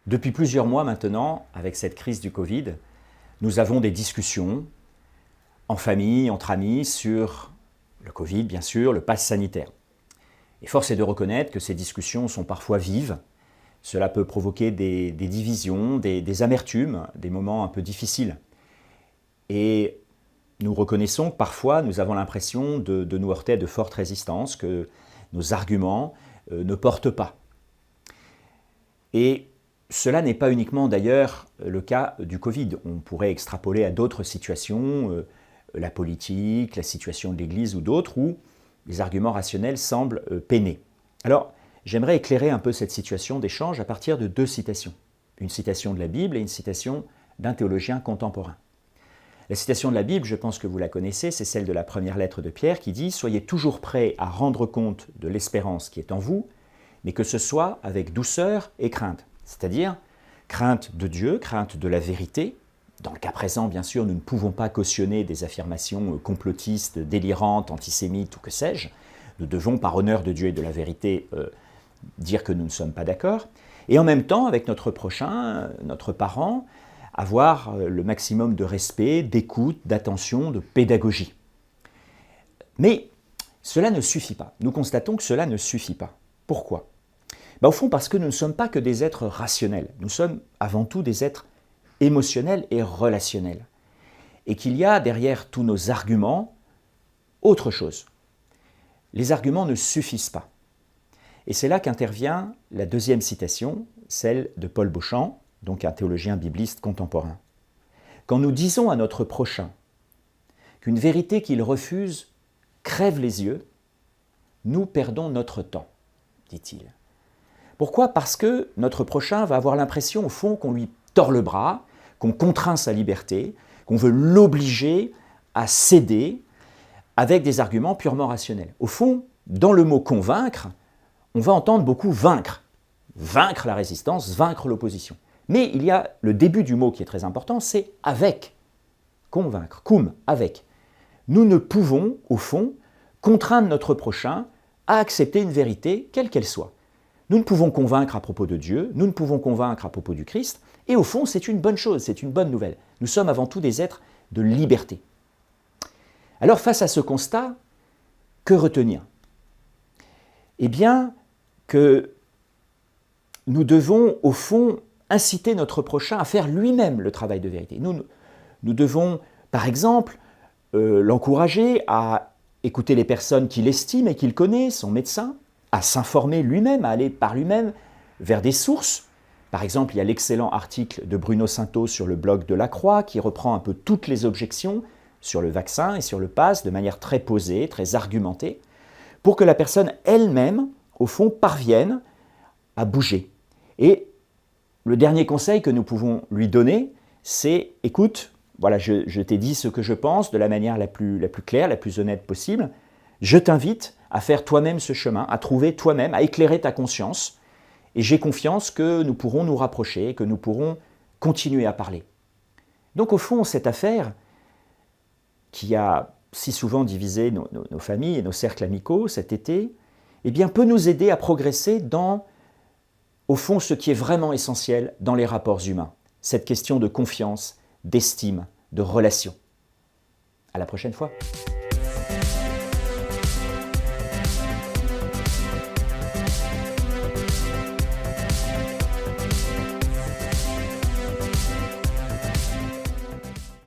Depuis plusieurs mois maintenant, avec cette crise du Covid, nous avons des discussions en famille, entre amis, sur le Covid, bien sûr, le pass sanitaire. Et force est de reconnaître que ces discussions sont parfois vives. Cela peut provoquer des divisions, des amertumes, des moments un peu difficiles. Et nous reconnaissons que parfois nous avons l'impression de nous heurter à de fortes résistances, que nos arguments ne portent pas. Et cela n'est pas uniquement d'ailleurs le cas du Covid. On pourrait extrapoler à d'autres situations, la politique, la situation de l'Église ou d'autres, où les arguments rationnels semblent peiner. Alors, j'aimerais éclairer un peu cette situation d'échange à partir de deux citations. Une citation de la Bible et une citation d'un théologien contemporain. La citation de la Bible, je pense que vous la connaissez, c'est celle de la première lettre de Pierre qui dit « Soyez toujours prêts à rendre compte de l'espérance qui est en vous, mais que ce soit avec douceur et crainte. » C'est-à-dire crainte de Dieu, crainte de la vérité. Dans le cas présent, bien sûr, nous ne pouvons pas cautionner des affirmations complotistes, délirantes, antisémites ou que sais-je. Nous devons, par honneur de Dieu et de la vérité, dire que nous ne sommes pas d'accord. Et en même temps, avec notre prochain, notre parent, avoir le maximum de respect, d'écoute, d'attention, de pédagogie. Mais cela ne suffit pas. Nous constatons que cela ne suffit pas. Pourquoi ? Au fond, parce que nous ne sommes pas que des êtres rationnels. Nous sommes avant tout des êtres émotionnels et relationnels. Et qu'il y a derrière tous nos arguments autre chose. Les arguments ne suffisent pas. Et c'est là qu'intervient la deuxième citation, celle de Paul Beauchamp, donc un théologien bibliste contemporain. Quand nous disons à notre prochain qu'une vérité qu'il refuse crève les yeux, nous perdons notre temps, dit-il. Pourquoi ? Parce que notre prochain va avoir l'impression, au fond, qu'on lui tord le bras, qu'on contraint sa liberté, qu'on veut l'obliger à céder avec des arguments purement rationnels. Au fond, dans le mot « convaincre », on va entendre beaucoup « vaincre ». Vaincre la résistance, vaincre l'opposition. Mais il y a le début du mot qui est très important, c'est « avec ». Convaincre, cum, avec. Nous ne pouvons, au fond, contraindre notre prochain à accepter une vérité, quelle qu'elle soit. Nous ne pouvons convaincre à propos de Dieu, nous ne pouvons convaincre à propos du Christ, et au fond, c'est une bonne chose, c'est une bonne nouvelle. Nous sommes avant tout des êtres de liberté. Alors, face à ce constat, que retenir ? Eh bien, que nous devons, au fond, inciter notre prochain à faire lui-même le travail de vérité. Nous devons, par exemple, l'encourager à écouter les personnes qu'il estime et qu'il connaît, son médecin, à s'informer lui-même, à aller par lui-même vers des sources. Par exemple, il y a l'excellent article de Bruno Sainteau sur le blog de La Croix qui reprend un peu toutes les objections sur le vaccin et sur le pass de manière très posée, très argumentée, pour que la personne elle-même, au fond, parvienne à bouger. Et le dernier conseil que nous pouvons lui donner, c'est « Écoute, voilà, je t'ai dit ce que je pense de la manière la plus claire, la plus honnête possible. Je t'invite à faire toi-même ce chemin, à trouver toi-même, à éclairer ta conscience. Et j'ai confiance que nous pourrons nous rapprocher, que nous pourrons continuer à parler. » Donc au fond, cette affaire qui a si souvent divisé nos familles et nos cercles amicaux cet été, eh bien, peut nous aider à progresser dans, au fond, ce qui est vraiment essentiel dans les rapports humains. Cette question de confiance, d'estime, de relation. À la prochaine fois.